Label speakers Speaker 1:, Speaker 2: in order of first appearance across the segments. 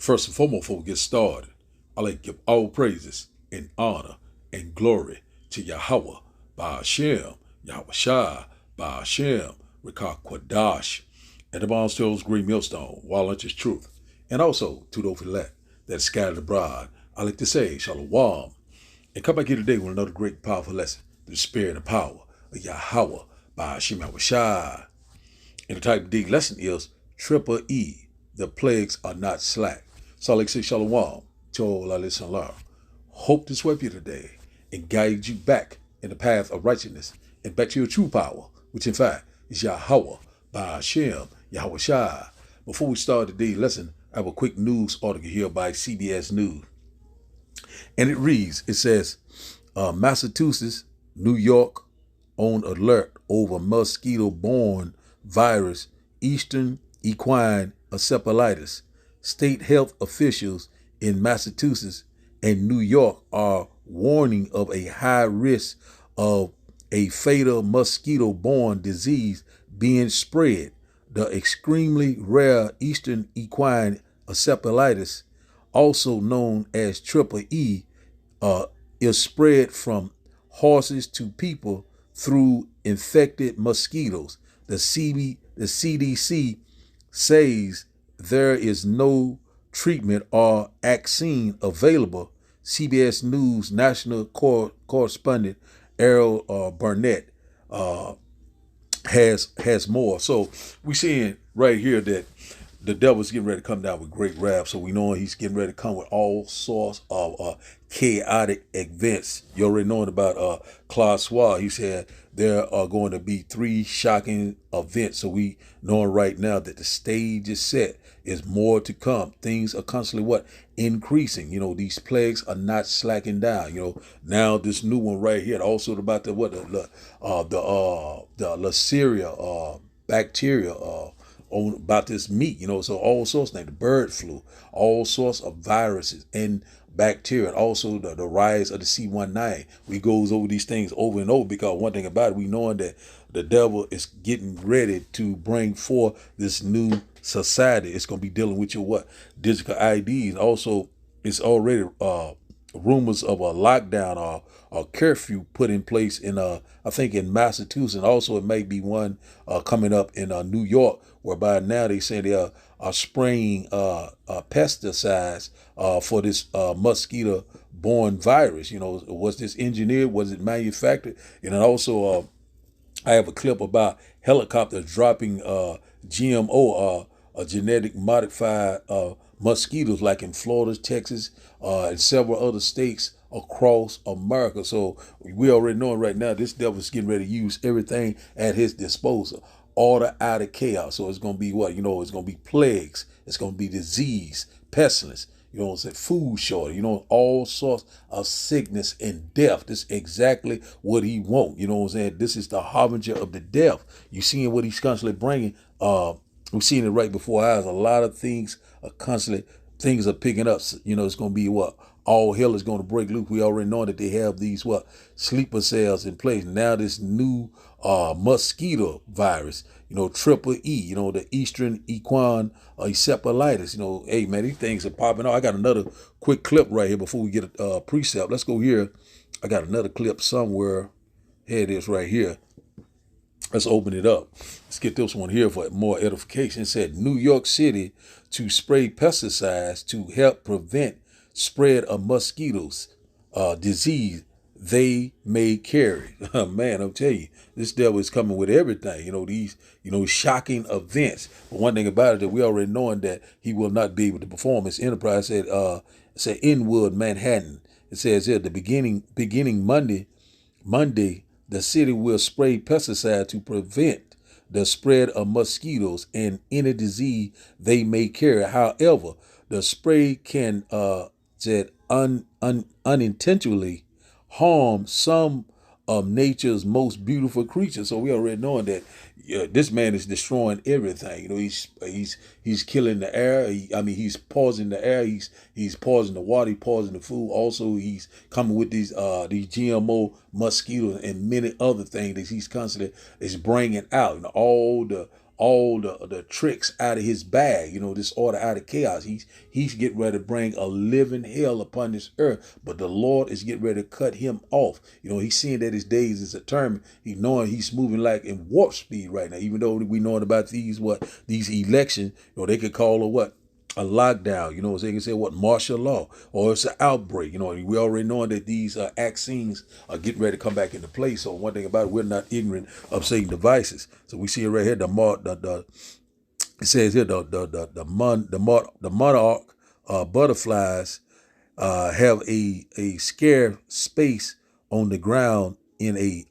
Speaker 1: First and foremost, before we get started, I like to give all praises and honor and glory to Yahweh, Ba'ashem, Yahweh Shai, Ba'ashem, Rikah Kwadash, and the Bonstones Green Millstone, Walnut is Truth, and also to those elect that is scattered abroad. I like to say, Shalom, and come back here today with another great powerful lesson, the spirit and power of Yahweh, Ba'ashem, Yahweh Shai. And the type D lesson is Triple E. The plagues are not slack. So I like to say Shalom. Hope to sweep you today and guide you back in the path of righteousness and back to your true power, which in fact is Yahweh, Ba'ashem, Yahweh Shai. Before we start today's lesson, I have a quick news article here by CBS News. And it reads, it says, Massachusetts, New York on alert over mosquito-borne virus, Eastern equine encephalitis. State health officials in Massachusetts and New York are warning of a high risk of a fatal mosquito-borne disease being spread. The extremely rare Eastern equine encephalitis, also known as Triple E, is spread from horses to people through infected mosquitoes. The CDC says there is no treatment or vaccine available. CBS News national correspondent Errol Burnett has more. So we're seeing right here that the devil's getting ready to come down with great wrath. So we know he's getting ready to come with all sorts of chaotic events. You already know about Klaus Schwab. He said there are going to be 3 shocking events. So we know right now that the stage is set. Is more to come. Things are constantly increasing. You know, these plagues are not slacking down. You know, now this new one right here, also about the Listeria bacteria on about this meat. You know, so all sorts of things, the bird flu, all sorts of viruses and bacteria, and also the rise of the C19. We goes over these things over and over because one thing about it, we knowing that the devil is getting ready to bring forth this new society. It's going to be dealing with your digital IDs. Also, it's already rumors of a lockdown or curfew put in place in I think in Massachusetts. And also, it may be one coming up in New York, whereby now they say they are spraying pesticides for this mosquito-borne virus. You know, was this engineered? Was it manufactured? And then also, I have a clip about helicopters dropping GMO, genetic modified mosquitoes, like in Florida, Texas, and several other states across America. So we already know right now this devil's getting ready to use everything at his disposal. Order out of chaos. So it's going to be what? You know, it's going to be plagues. It's going to be disease, pestilence. You know what I'm saying? Food shortage. You know, all sorts of sickness and death. This is exactly what he wants. You know what I'm saying? This is the harbinger of the death. You seeing what he's constantly bringing. We're seeing it right before our eyes. A lot of things are constantly, things are picking up. You know, it's going to be all hell is going to break loose. We already know that they have these sleeper cells in place. Now this new mosquito virus, you know, Triple E, you know, the Eastern equine encephalitis. You know, hey man, these things are popping off. I got another quick clip right here before we get a precept. Let's go here. I got another clip somewhere. Here it is right here. Let's open it up. Let's get this one here for more edification. It said New York City to spray pesticides to help prevent spread of mosquitoes disease they may carry. Man, I'll tell you, this devil is coming with everything. You know, these, you know, shocking events. But one thing about it, that we already knowing that he will not be able to perform his enterprise. It said Inwood, Manhattan. It says here the beginning Monday, the city will spray pesticide to prevent the spread of mosquitoes and any disease they may carry. However, the spray can unintentionally harm some of nature's most beautiful creatures. So we already knowing that this man is destroying everything. You know, he's killing the air. He's poisoning the air. He's poisoning the water. He's poisoning the food. Also, he's coming with these GMO mosquitoes and many other things that he's constantly is bringing out. And all the all the tricks out of his bag, disorder out of chaos. He's getting ready to bring a living hell upon this earth, but the Lord is getting ready to cut him off. He's seeing that his days is determined. He's knowing he's moving like in warp speed right now, even though we knowing about these elections, they could call a lockdown, so they can say martial law, or it's an outbreak, we already know that these vaccines are getting ready to come back into place. So one thing about it, we're not ignorant of Satan devices. So we see it right here, it says here, the monarch butterflies have a scarce space on the ground in a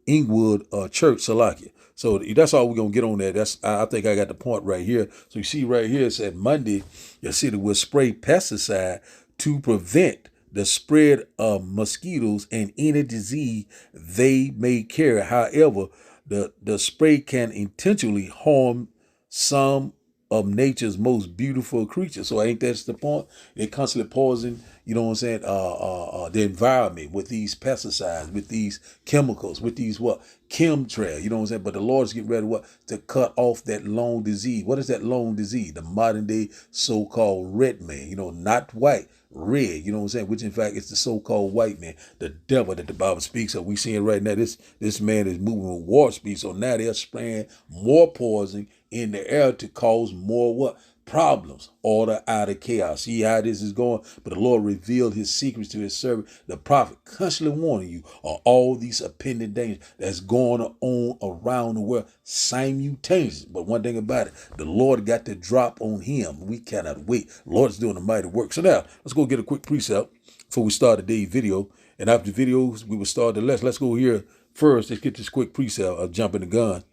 Speaker 1: Inglewood church, Salakia. So that's all we're going to get on that. I think I got the point right here. So you see right here, it said Monday, your city will spray pesticide to prevent the spread of mosquitoes and any disease they may carry. However, the spray can intentionally harm some of nature's most beautiful creatures. So I think that's the point. They're constantly poisoning, the environment with these pesticides, with these chemicals, with these chemtrail, But the Lord's getting ready to cut off that lone disease. What is that lone disease? The modern day so-called red man, not white, red, which in fact is the so-called white man, the devil that the Bible speaks of. We seeing right now this man is moving with warp speed. So now they're spraying more poison in the air to cause more problems, order out of chaos. See how this is going? But the Lord revealed his secrets to his servant, the prophet, constantly warning you of all these impending dangers that's going on around the world simultaneously. But one thing about it, the Lord got to drop on him. We cannot wait. The Lord's doing a mighty work. So now, let's go get a quick precept before we start today's video. And after the videos, we will start the lesson. Let's go here first. Let's get this quick precept of jumping the gun.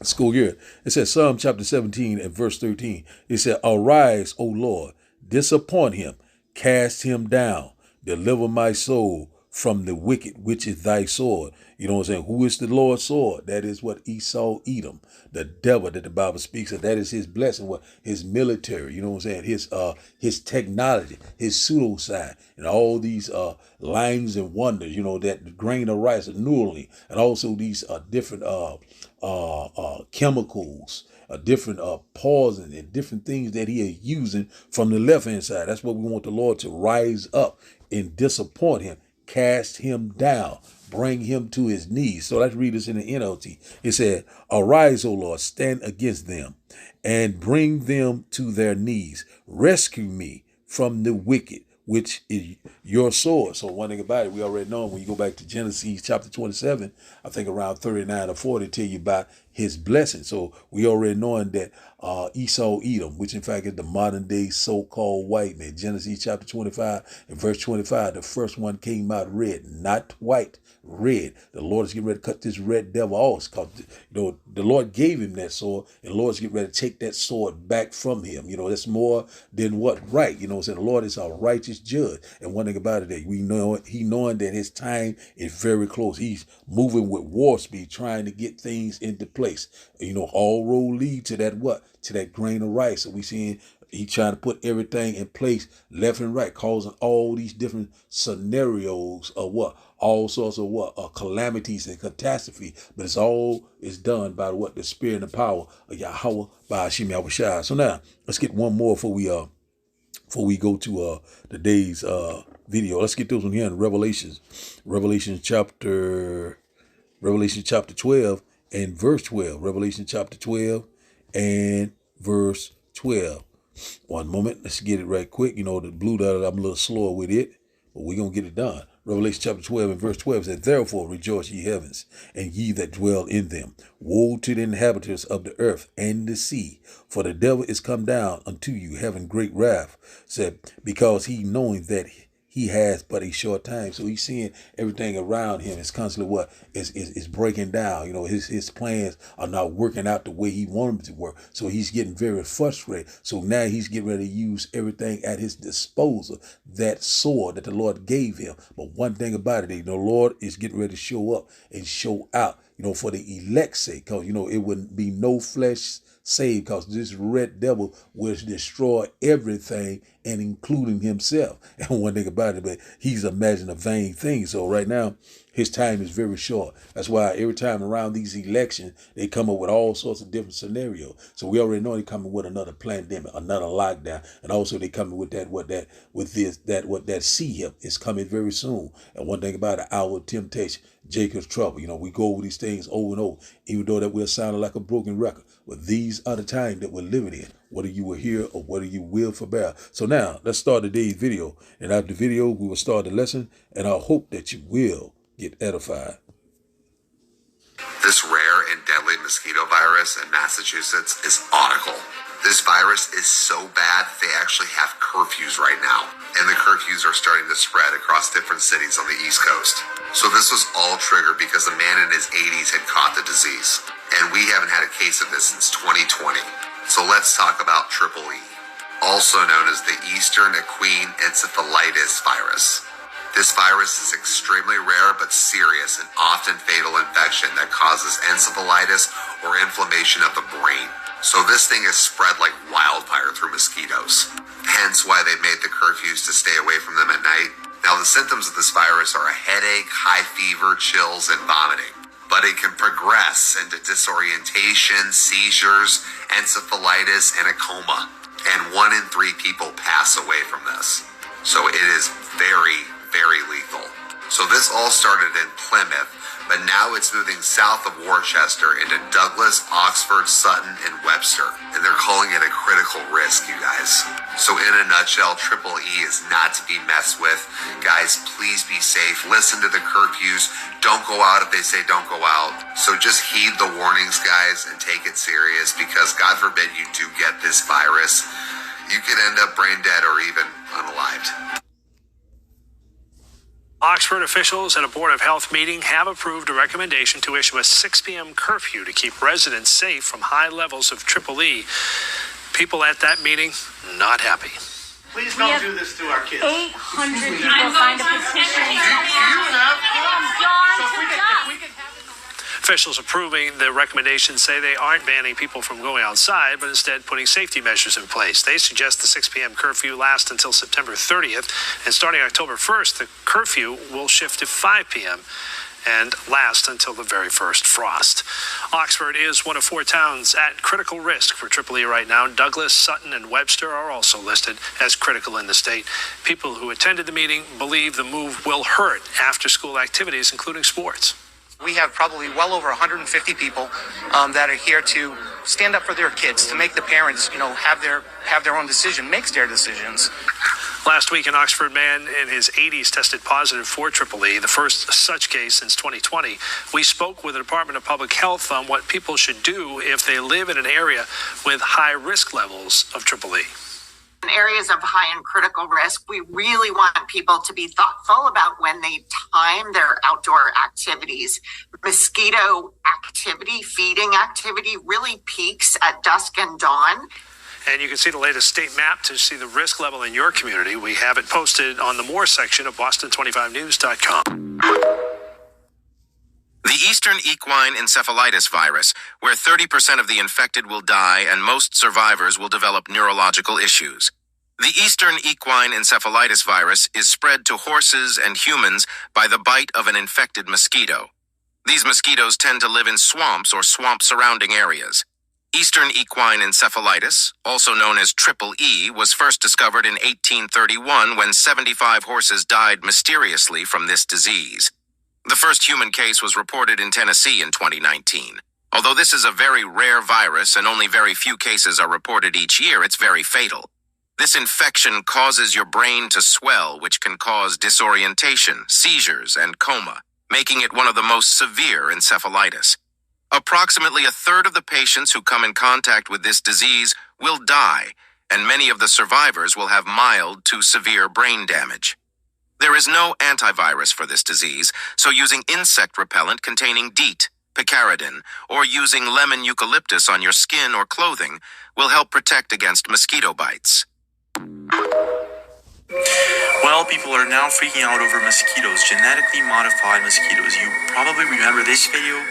Speaker 1: School year. It says Psalm chapter 17 and verse 13. It said, arise, O Lord, disappoint him, cast him down, deliver my soul from the wicked, which is thy sword. You know what I'm saying? Who is the Lord's sword? That is what Esau, Edom, the devil that the Bible speaks of. That is his blessing, his military, you know what I'm saying? His technology, his pseudoscience, and all these lines and wonders, that grain of rice, and noodling, and also these different chemicals, different poison and different things that he is using from the left hand side. That's what we want the Lord to rise up and disappoint him, cast him down, bring him to his knees. So let's read this in the NLT. It said, arise, O Lord, stand against them and bring them to their knees. Rescue me from the wicked, which is your sword. So one thing about it, we already know when you go back to Genesis chapter 27, I think around 39 or 40, tell you about his blessing. So we already knowing that Esau, Edom, which in fact is the modern day so-called white man. Genesis chapter 25 and verse 25, the first one came out red, not white, red. The Lord is getting ready to cut this red devil off. Because the Lord gave him that sword, and the Lord's getting ready to take that sword back from him. That's more than right. The Lord is a righteous judge. And one thing about it, that we know he knowing that his time is very close. He's moving with war speed, trying to get things into place. All road lead to that to that grain of rice. So we seeing he trying to put everything in place left and right, causing all these different scenarios of all sorts of calamities and catastrophe. But it's all is done by the spirit and the power of Yahweh by Hashem Yahushua. So now let's get one more before we go to today's video. Let's get this one here in Revelation chapter 12 and verse 12. Revelation chapter 12 and verse 12. One moment. Let's get it right quick. The blue dot, I'm a little slower with it, but we're going to get it done. Revelation chapter 12 and verse 12 says, therefore rejoice ye heavens, and ye that dwell in them. Woe to the inhabitants of the earth and the sea, for the devil is come down unto you, having great wrath, said, because he knowing that he has but a short time. So he's seeing everything around him is constantly is breaking down. His plans are not working out the way he wanted them to work. So he's getting very frustrated. So now he's getting ready to use everything at his disposal, that sword that the Lord gave him. But one thing about it, the Lord is getting ready to show up and show out, for the elect's sake, because, it wouldn't be no flesh saved, because this red devil will destroy everything and including himself. And one thing about it, but he's imagining a vain thing. So right now, his time is very short. That's why every time around these elections, they come up with all sorts of different scenarios. So we already know they're coming with another pandemic, another lockdown, and also they coming with that C-hip is coming very soon. And one thing about it, our temptation, Jacob's trouble. We go over these things over and over, even though that we're sounding like a broken record. But these are the times that we're living in, whether you will hear or whether you will forbear. So now let's start today's video. And after the video, we will start the lesson, and I hope that you will get edified.
Speaker 2: This rare and deadly mosquito virus in Massachusetts is autical. This virus is so bad that they actually have curfews right now. And the curfews are starting to spread across different cities on the East Coast. So this was all triggered because a man in his 80s had caught the disease. And we haven't had a case of this since 2020. So let's talk about Triple E, also known as the Eastern Equine Encephalitis virus. This virus is extremely rare but serious and often fatal infection that causes encephalitis or inflammation of the brain. So this thing is spread like wildfire through mosquitoes. Hence why they made the curfews to stay away from them at night. Now the symptoms of this virus are a headache, high fever, chills, and vomiting. But it can progress into disorientation, seizures, encephalitis, and a coma. And 1 in 3 people pass away from this. So it is very, very lethal. So this all started in Plymouth, but now it's moving south of Worcester into Douglas, Oxford, Sutton, and Webster. And they're calling it a critical risk, you guys. So in a nutshell, Triple E is not to be messed with. Guys, please be safe. Listen to the curfews. Don't go out if they say don't go out. So just heed the warnings, guys, and take it serious, because God forbid you do get this virus. You could end up brain dead or even unalived.
Speaker 3: Oxford officials at a Board of Health meeting have approved a recommendation to issue a 6 p.m. curfew to keep residents safe from high levels of Triple E. People at that meeting not happy.
Speaker 4: Please don't do this to our kids.
Speaker 5: 800 people signed a petition.
Speaker 3: Officials approving the recommendation say they aren't banning people from going outside, but instead putting safety measures in place. They suggest the 6 p.m. curfew last until September 30th, and starting October 1st, the curfew will shift to 5 p.m. and last until the very first frost. Oxford is one of 4 towns at critical risk for Triple E right now. Douglas, Sutton, and Webster are also listed as critical in the state. People who attended the meeting believe the move will hurt after-school activities, including sports.
Speaker 4: We have probably well over 150 people that are here to stand up for their kids, to make the parents, have their own decision, makes their decisions.
Speaker 3: Last week, an Oxford man in his 80s tested positive for Triple E, the first such case since 2020. We spoke with the Department of Public Health on what people should do if they live in an area with high risk levels of Triple E.
Speaker 6: In areas of high and critical risk, we really want people to be thoughtful about when they time their outdoor activities. Mosquito activity, feeding activity really peaks at dusk and dawn.
Speaker 3: And you can see the latest state map to see the risk level in your community. We have it posted on the More section of Boston25news.com.
Speaker 7: The Eastern Equine Encephalitis virus, where 30% of the infected will die and most survivors will develop neurological issues. The Eastern Equine Encephalitis virus is spread to horses and humans by the bite of an infected mosquito. These mosquitoes tend to live in swamps or swamp surrounding areas. Eastern Equine Encephalitis, also known as Triple E, was first discovered in 1831 when 75 horses died mysteriously from this disease. The first human case was reported in Tennessee in 2019. Although this is a very rare virus and only very few cases are reported each year, it's very fatal. This infection causes your brain to swell, which can cause disorientation, seizures, and coma, making it one of the most severe encephalitis. Approximately a third of the patients who come in contact with this disease will die, and many of the survivors will have mild to severe brain damage. There is no antivirus for this disease, so using insect repellent containing DEET, picaridin, or using lemon eucalyptus on your skin or clothing will help protect against mosquito bites.
Speaker 8: Well, people are now freaking out over mosquitoes, genetically modified mosquitoes. You probably remember this video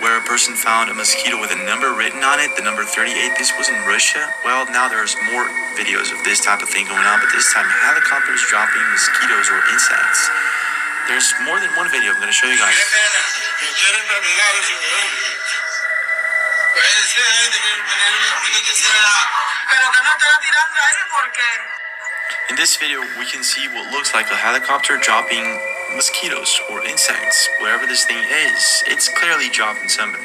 Speaker 8: where a person found a mosquito with a number written on it, the number 38. This was in Russia. Well, now there's more videos of this type of thing going on, but this time helicopters dropping mosquitoes or insects. There's more than one video I'm going to show you guys. In this video, we can see what looks like a helicopter dropping mosquitoes or insects, wherever this thing is. It's clearly dropping somebody.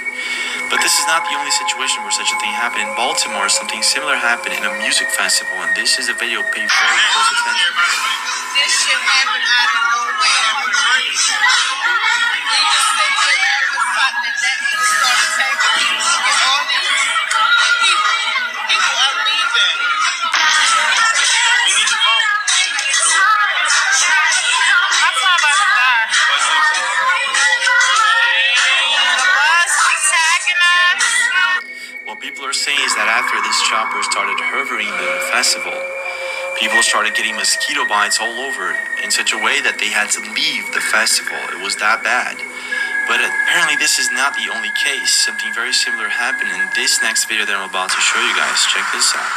Speaker 8: But this is not the only situation where such a thing happened. In Baltimore, something similar happened in a music festival, and this is a video pay very close attention.
Speaker 9: This shit happened out of nowhere. We just sit here with something and that nigga started attacking people. And all these people are leaving. We need to go. My time about to die. The bus attacking us.
Speaker 8: What people are saying is that after this chopper started hovering the festival, people started getting mosquito bites all over in such a way that they had to leave the festival. It was that bad. But apparently this is not the only case. Something very similar happened in this next video that I'm about to show you guys. Check this out.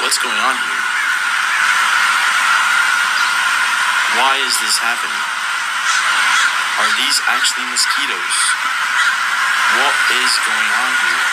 Speaker 8: What's going on here? Why is this happening? Are these actually mosquitoes? What is going on here?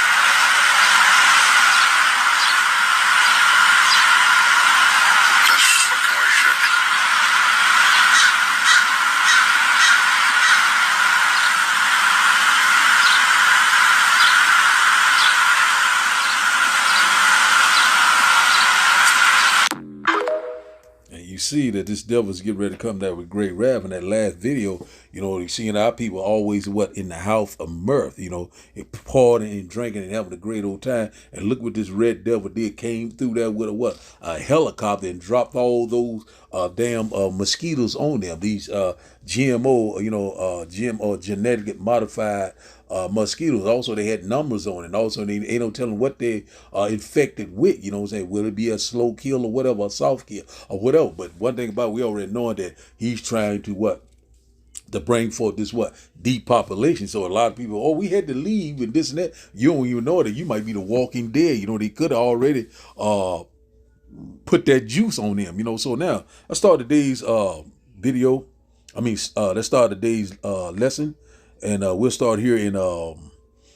Speaker 1: See that this devil's getting ready to come down with great wrath. In that last video, you know, seeing our people always in the house of mirth, partying and drinking and having a great old time. And look what this red devil did, came through there with a helicopter and dropped all those damn mosquitoes on them. These GMO, genetically modified mosquitoes. Also, they had numbers on it. And also, they ain't no telling what they are infected with. You know what I'm saying? Will it be a slow kill or whatever, a soft kill or whatever? But one thing about it, we already know that he's trying to to bring forth this depopulation. So a lot of people, we had to leave and this and that. You don't even know that you might be the walking dead. They could have already put that juice on them. So now let's start today's video. Let's start today's lesson. And we'll start here in,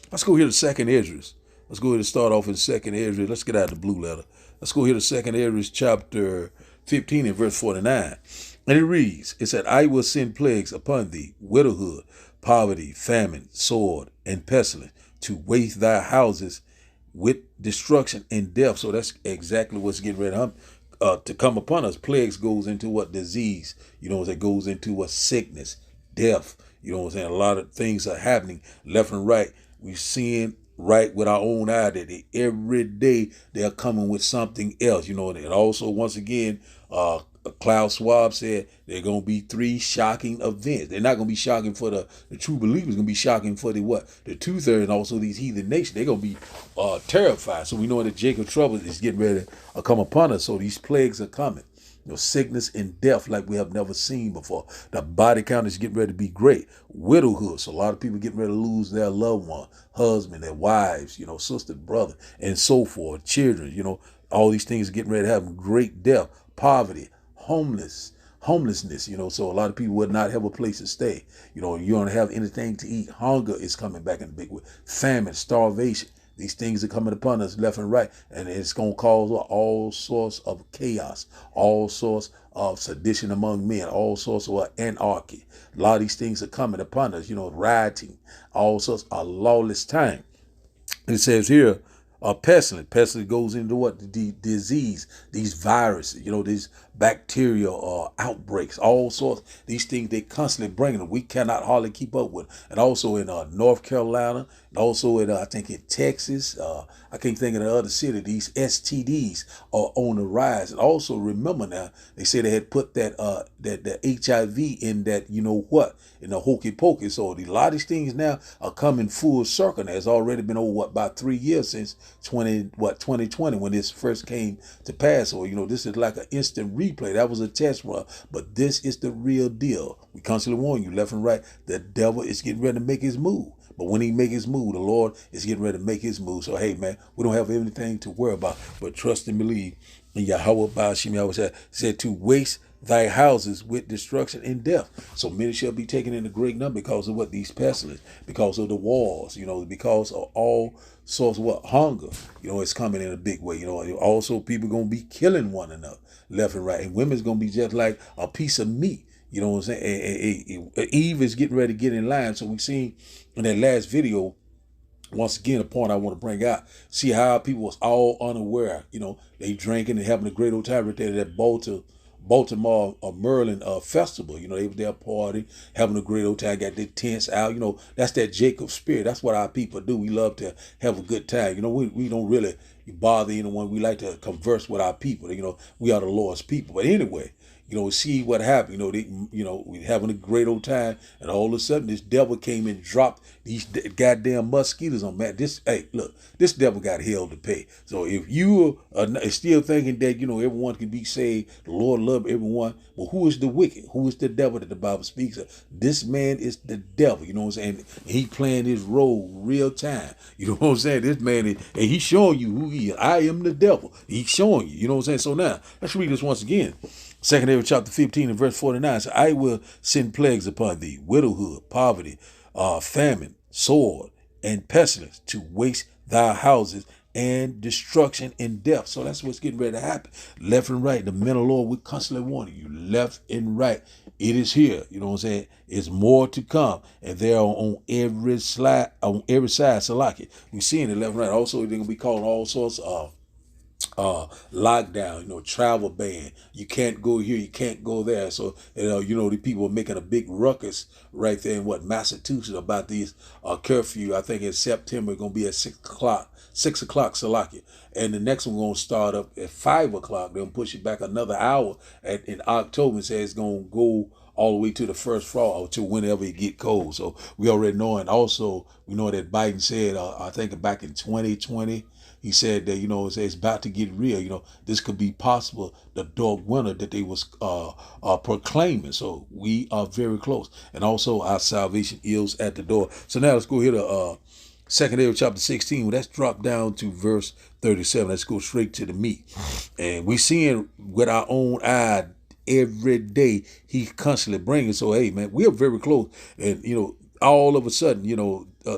Speaker 1: let's go here to 2nd Esdras. Let's go ahead and start off in 2nd Esdras. Let's get out the blue letter. Let's go here to 2nd Esdras chapter 15 and verse 49. And it reads, it said, I will send plagues upon thee, widowhood, poverty, famine, sword, and pestilence, to waste thy houses with destruction and death. So that's exactly what's getting ready to come upon us. Plagues goes into disease, it goes into sickness, death. A lot of things are happening left and right. We're seeing right with our own eye that every day they're coming with something else, And also, once again, Klaus Schwab said there are going to be 3 shocking events. They're not going to be shocking for the true believers. It's going to be shocking for the 2/3 and also these heathen nations. They're going to be terrified. So we know that Jacob trouble is getting ready to come upon us. So these plagues are coming. Sickness and death like we have never seen before. The body count is getting ready to be great. Widowhood. So a lot of people getting ready to lose their loved one, husband, their wives, sister, brother, and so forth. Children, all these things are getting ready to have great death. Poverty, homelessness, so a lot of people would not have a place to stay. You don't have anything to eat. Hunger is coming back in a big way. Famine, starvation. These things are coming upon us left and right, and it's going to cause all sorts of chaos, all sorts of sedition among men, all sorts of anarchy. A lot of these things are coming upon us, rioting, all sorts of lawless time. It says here, pestilence. Pestilence goes into the disease, these viruses, these bacterial outbreaks, all sorts. These things they constantly bringing them. We cannot hardly keep up with. And also in North Carolina, and also in I think in Texas, I can't think of the other city. These STDs are on the rise. And also remember now, they say they had put that HIV in that in the hokey pokey. So a lot of these things now are coming full circle. Now, it's already been over about 3 years since 2020 when this first came to pass. So this is like an instant replay. That was a test run, but this is the real deal. We constantly warn you left and right. The devil is getting ready to make his move. But when he make his move, the Lord is getting ready to make his move. So, hey, man, we don't have anything to worry about, but trust and believe in Yahweh Ba'ashim Yahweh said to waste thy houses with destruction and death. So many shall be taken in a great number because of what these pestilence, because of the wars, because of all sorts of what hunger, it's coming in a big way. Also people gonna be killing one another left and right, and women's gonna be just like a piece of meat. You know what I'm saying? Eve is getting ready to get in line. So we seen in that last video, once again, a point I want to bring out, see how people was all unaware. They drinking and having a great old time right there at that Baltimore Merlin festival. They were there partying, having a great old time, got their tents out. That's that Jacob spirit. That's what our people do. We love to have a good time. We don't really bother anyone. We like to converse with our people. We are the Lord's people. But anyway, see what happened. We having a great old time, and all of a sudden this devil came and dropped these goddamn mosquitoes on Matt. This devil got hell to pay. So if you are still thinking that everyone can be saved, the Lord love everyone, but who is the wicked? Who is the devil that the Bible speaks of? This man is the devil. You know what I'm saying? He playing his role real time. You know what I'm saying? This man is, and he's showing you who he is. I am the devil. He's showing you. You know what I'm saying? So now let's read this once again. 2 Amos chapter 15 and verse 49 says, I will send plagues upon thee, widowhood, poverty, famine, sword, and pestilence to waste thy houses and destruction and death. So that's what's getting ready to happen. Left and right, the men of the Lord, we're constantly warning you. Left and right, it is here. You know what I'm saying? It's more to come. And they're on every side, Salaki. We're seeing it left and right. Also, they're going to be calling all sorts of lockdown, travel ban. You can't go here, you can't go there. So the people are making a big ruckus right there in Massachusetts about these curfew. I think in September gonna be at 6 o'clock Salaki, and the next one gonna start up at 5 o'clock. They'll push it back another hour in October and say it's gonna go all the way to the first fall or to whenever it get cold. So we already know, and also we know that Biden said I think back in 2020. He said that, it's about to get real. This could be possible, the dark winter that they was proclaiming. So we are very close. And also our salvation is at the door. So now let's go here to 2 Amos chapter 16. Well, that's dropped down to verse 37. Let's go straight to the meat. And we seeing with our own eye every day he constantly bringing. So, hey, man, we are very close. And, all of a sudden,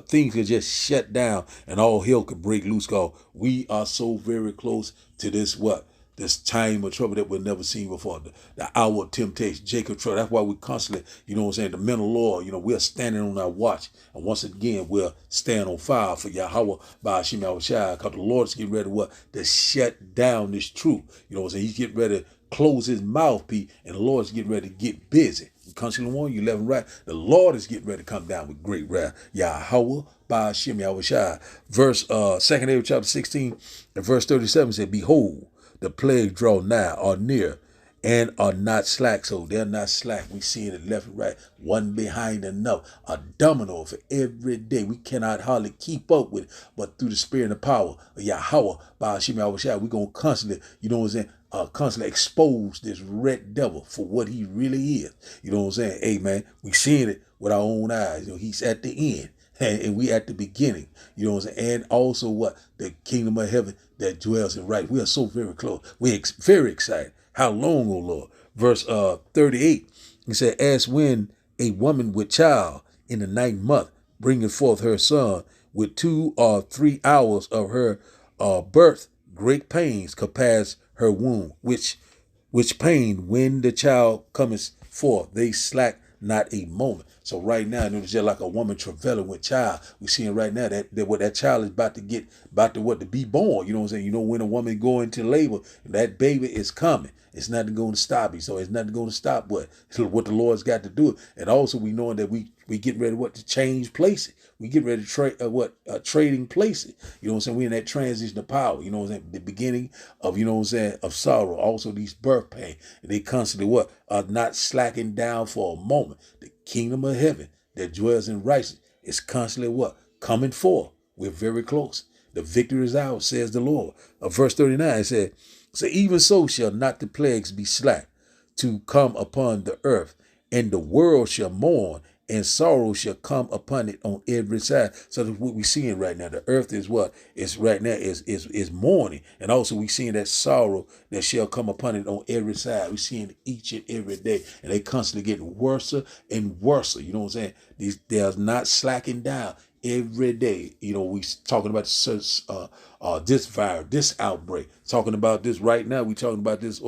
Speaker 1: things could just shut down and all hell could break loose. Cause we are so very close to this time of trouble that we've never seen before. The hour of temptation, Jacob trouble. That's why we constantly, the men of the Lord, we're standing on our watch. And once again, we'll stand on fire for Yahweh Ba'ashim Yahweh, because the Lord is getting ready to shut down this truth. He's getting ready to close his mouthpiece, and the Lord is getting ready to get busy. Constantly warn you left and right. The Lord is getting ready to come down with great wrath. Yahweh Ba'ashim Yahweh. Verse 2 Amos chapter 16 and verse 37 said, behold, the plague draw nigh or near and are not slack. So they're not slack. We seeing it left and right, one behind another, a domino for every day. We cannot hardly keep up with it, but through the spirit and the power of Yahweh Ba'ashim Yahweh, we're going to constantly, constantly expose this red devil for what he really is. You know what I'm saying? Hey, man, we seeing it with our own eyes. He's at the end and we at the beginning. You know what I'm saying? And also the kingdom of heaven that dwells in right. We are so very close. We're very excited. How long, O Lord? Verse 38, he said, as when a woman with child in the 9th month bringeth forth her son with 2 or 3 hours of her birth, great pains compass her womb, which pain when the child cometh forth, they slack not a moment. So right now, it's just like a woman travailing with child. We're seeing right now that what that child is about to be born. You know what I'm saying? When a woman go into labor, that baby is coming. It's nothing going to stop you. So it's nothing going to stop what the Lord's got to do. And also we knowing that we getting ready to change places. We get ready to trading places. You know what I'm saying? We in that transition of power. You know what I'm saying? The beginning of, of sorrow. Also these birth pain. And they constantly are not slacking down for a moment. The kingdom of heaven that dwells in righteousness is constantly coming forth. We're very close. The victory is ours, says the Lord. Verse 39 said, so even so shall not the plagues be slack to come upon the earth, and the world shall mourn and sorrow shall come upon it on every side. So that's what we're seeing right now. The earth is what is right now is mourning, and also we seeing that sorrow that shall come upon it on every side. We're seeing it each and every day, and they constantly getting worse and worse. You know what I'm saying? They're not slacking down. Every day, you know, we talking about this virus, this outbreak. Talking about this right now. We talking about this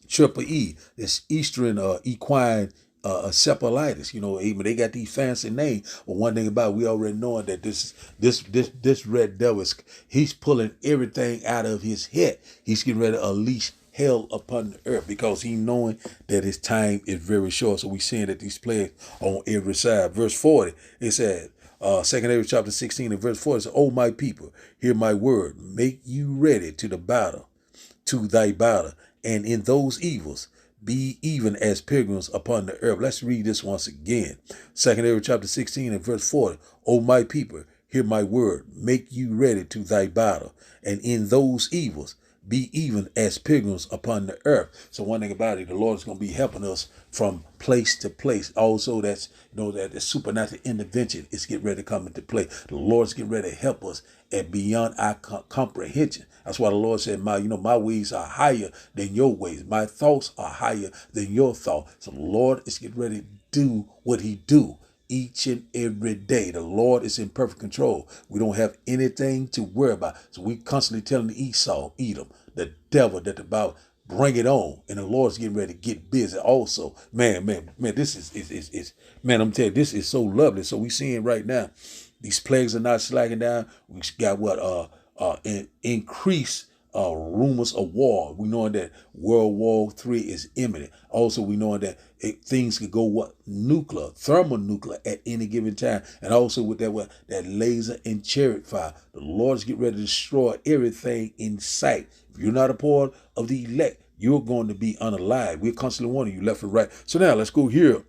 Speaker 1: triple E, this Eastern equine encephalitis. You know, even they got these fancy names. But one thing about it, we already knowing that this red devil he's pulling everything out of his head. He's getting ready to unleash hell upon the earth because he knowing that his time is very short. So we seeing that these plagues on every side. Verse 40, it said. 2 Ezra chapter 16 and verse 4 says, "O my people, hear my word. Make you ready to thy battle, and in those evils be even as pilgrims upon the earth." Let's read this once again. 2 Ezra chapter 16 and verse 40. "O my people, hear my word. Make you ready to thy battle, and in those evils be even as pilgrims upon the earth." So one thing about it, the Lord is going to be helping us from place to place. Also, that's that the supernatural intervention is getting ready to come into play. The Lord's getting ready to help us and beyond our comprehension. That's why the Lord said, my ways are higher than your ways. My thoughts are higher than your thoughts. So the Lord is getting ready to do what he do. Each and every day, the Lord is in perfect control. We don't have anything to worry about. So we constantly telling Edom, the devil, that about bring it on. And the Lord's getting ready to get busy also. Man, this is man, I'm telling you, this is so lovely. So we seeing right now, these plagues are not slacking down. We got increased rumors of war. We know that World War III is imminent. Also, we know that things could go thermonuclear at any given time. And also with that laser and chariot fire, the Lord's getting ready to destroy everything in sight. If you're not a part of the elect, you're going to be unalive. We're constantly warning you left and right. So now let's go here.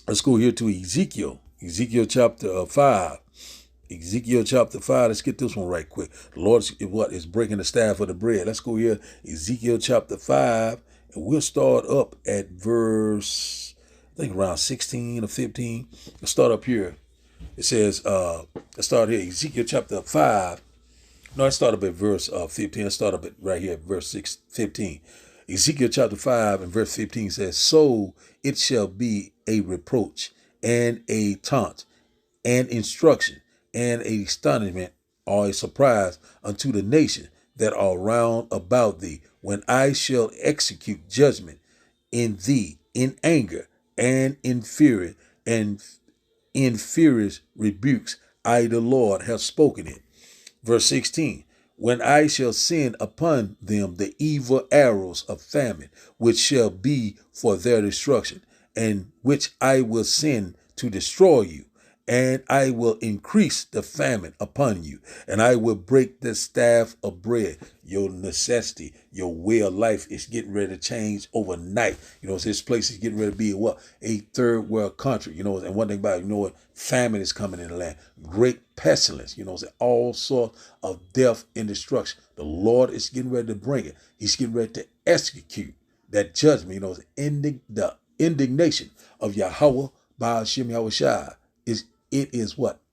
Speaker 1: Let's go here to Ezekiel. Ezekiel chapter 5. Ezekiel chapter 5. Let's get this one right quick. The Lord is breaking the staff of the bread. Let's go here. Ezekiel chapter 5. And we'll start up at verse, I think around 16 or 15. Let's start up here. It says, let's start here. Ezekiel chapter 5. No, let's start up at verse 15. Let's start up at right here at verse 15. Ezekiel chapter 5 and verse 15 says, "So it shall be a reproach and a taunt and instruction and a astonishment or a surprise unto the nation that are round about thee, when I shall execute judgment in thee in anger and in fury and in furious rebukes. I, the Lord, have spoken it." Verse 16, "When I shall send upon them the evil arrows of famine, which shall be for their destruction, and which I will send to destroy you, and I will increase the famine upon you, and I will break the staff of bread." Your necessity, your way of life is getting ready to change overnight. This place is getting ready to be a third world country. And one thing about it, famine is coming in the land. Great pestilence, all sorts of death and destruction. The Lord is getting ready to bring it. He's getting ready to execute that judgment. The indignation of Yahweh Ba'ashem Yahushua is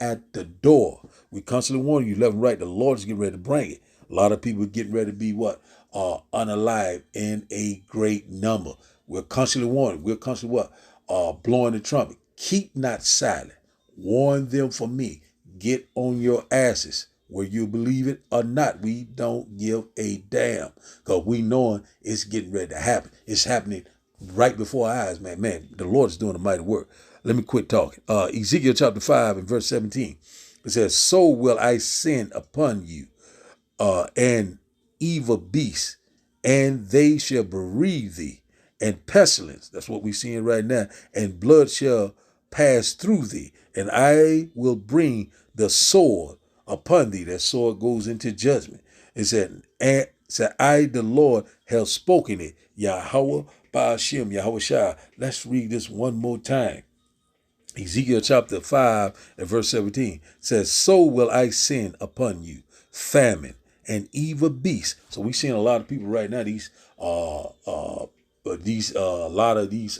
Speaker 1: at the door. We constantly warn you left and right. The Lord is getting ready to bring it. A lot of people getting ready to be unalive in a great number. We're constantly warning. We're constantly blowing the trumpet. Keep not silent. Warn them for me. Get on your asses. Whether you believe it or not, we don't give a damn. Because we knowing it's getting ready to happen. It's happening right before our eyes, man. Man, the Lord is doing a mighty work. Let me quit talking. Ezekiel chapter 5 and verse 17. It says, "So will I send upon you and evil beasts, and they shall bereave thee, and pestilence," that's what we're seeing right now, "and blood shall pass through thee, and I will bring the sword upon thee." That sword goes into judgment. It said, "I, the Lord, have spoken it." Yahweh Ba'ashem Yahushua. Let's read this one more time. Ezekiel chapter 5 and verse 17 says, "So will I send upon you famine and evil beasts." So we're seeing a lot of people right now, a lot of these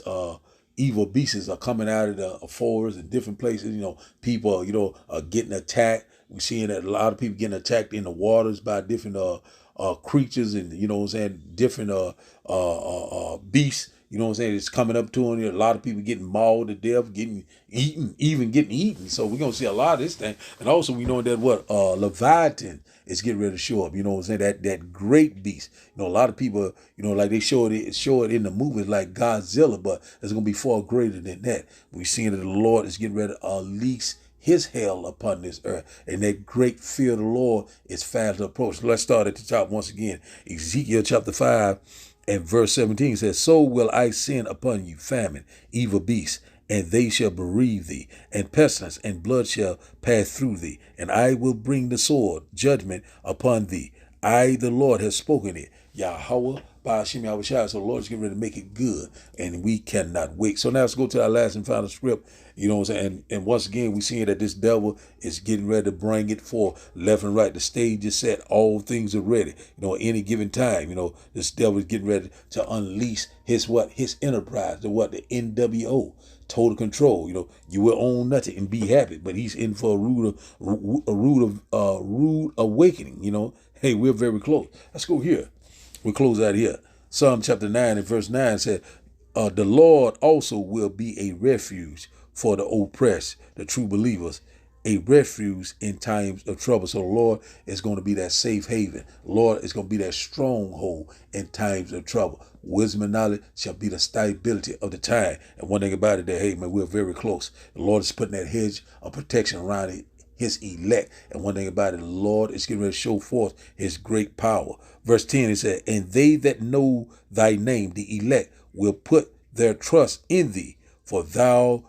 Speaker 1: evil beasts are coming out of the forests and different places. People, are getting attacked. We're seeing that a lot of people getting attacked in the waters by different creatures, and different beasts. It's coming up to them. A lot of people getting mauled to death, getting eaten. So we're gonna see a lot of this thing. And also we know that Leviathan is getting ready to show up. That great beast. A lot of people, like they show it in the movies like Godzilla, but it's gonna be far greater than that. We're seeing that the Lord is getting ready to unleash his hell upon this earth, and that great fear of the Lord is fast to approach. So let's start at the top once again. Ezekiel chapter 5 and verse 17 says, "So will I send upon you famine, evil beasts, and they shall bereave thee, and pestilence and blood shall pass through thee, and I will bring the sword, judgment upon thee. I, the Lord, have spoken it." Yahweh, Ba'ashem Yahushua. So the Lord is getting ready to make it good, and we cannot wait. So now let's go to our last and final script. And once again, we see that this devil is getting ready to bring it for left and right. The stage is set. All things are ready. Any given time, this devil is getting ready to unleash his enterprise, the NWO, total control. You will own nothing and be happy, but he's in for a rude awakening. Hey, we're very close. Let's go here. We close out here. Psalm chapter 9 and verse 9 said, "The Lord also will be a refuge for the oppressed," the true believers, a refuge in times of trouble. So the Lord is going to be that safe haven. The Lord is going to be that stronghold in times of trouble. Wisdom and knowledge shall be the stability of the time. And one thing about it, that, hey, man, we're very close. The Lord is putting that hedge of protection around his elect. And one thing about it, the Lord is getting ready to show forth his great power. Verse 10, it said, "And they that know thy name, the elect, will put their trust in thee, for thou,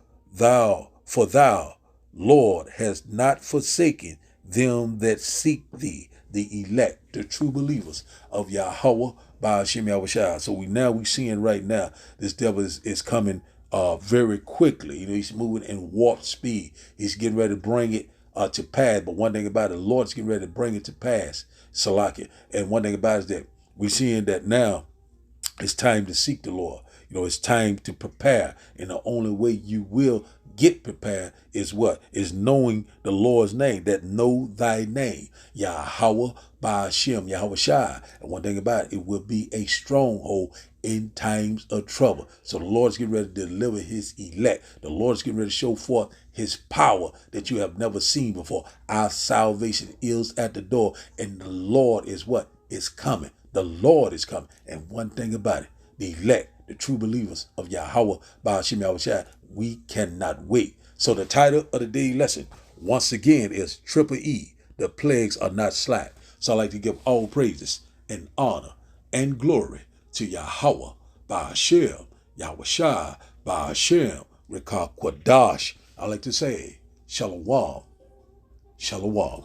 Speaker 1: Lord, hast not forsaken them that seek thee," the elect, the true believers of Yahweh, Ba'ashem Yahushua. So we seeing right now, this devil is coming very quickly. He's moving in warp speed. He's getting ready to bring it to pass. But one thing about it, the Lord's getting ready to bring it to pass. Salakia. And one thing about it is that we're seeing that now it's time to seek the Lord. It's time to prepare. And the only way you will get prepared is what? Is knowing the Lord's name. That know thy name. Yahweh, Ba'ashem, Yahushua. And one thing about it will be a stronghold in times of trouble. So the Lord's getting ready to deliver his elect. The Lord's getting ready to show forth his power that you have never seen before. Our salvation is at the door, and the Lord is what? Is coming. The Lord is coming. And one thing about it, the elect, the true believers of Yahweh, Ba'ashem Yahushua, we cannot wait. So the title of the daily lesson, once again, is Triple E, the plagues are not slack. So I like to give all praises and honor and glory to Yahweh, Ba'ashem Yahushua, Ba'ashem Rekah Kwadash. I like to say, Shalom, Shalom.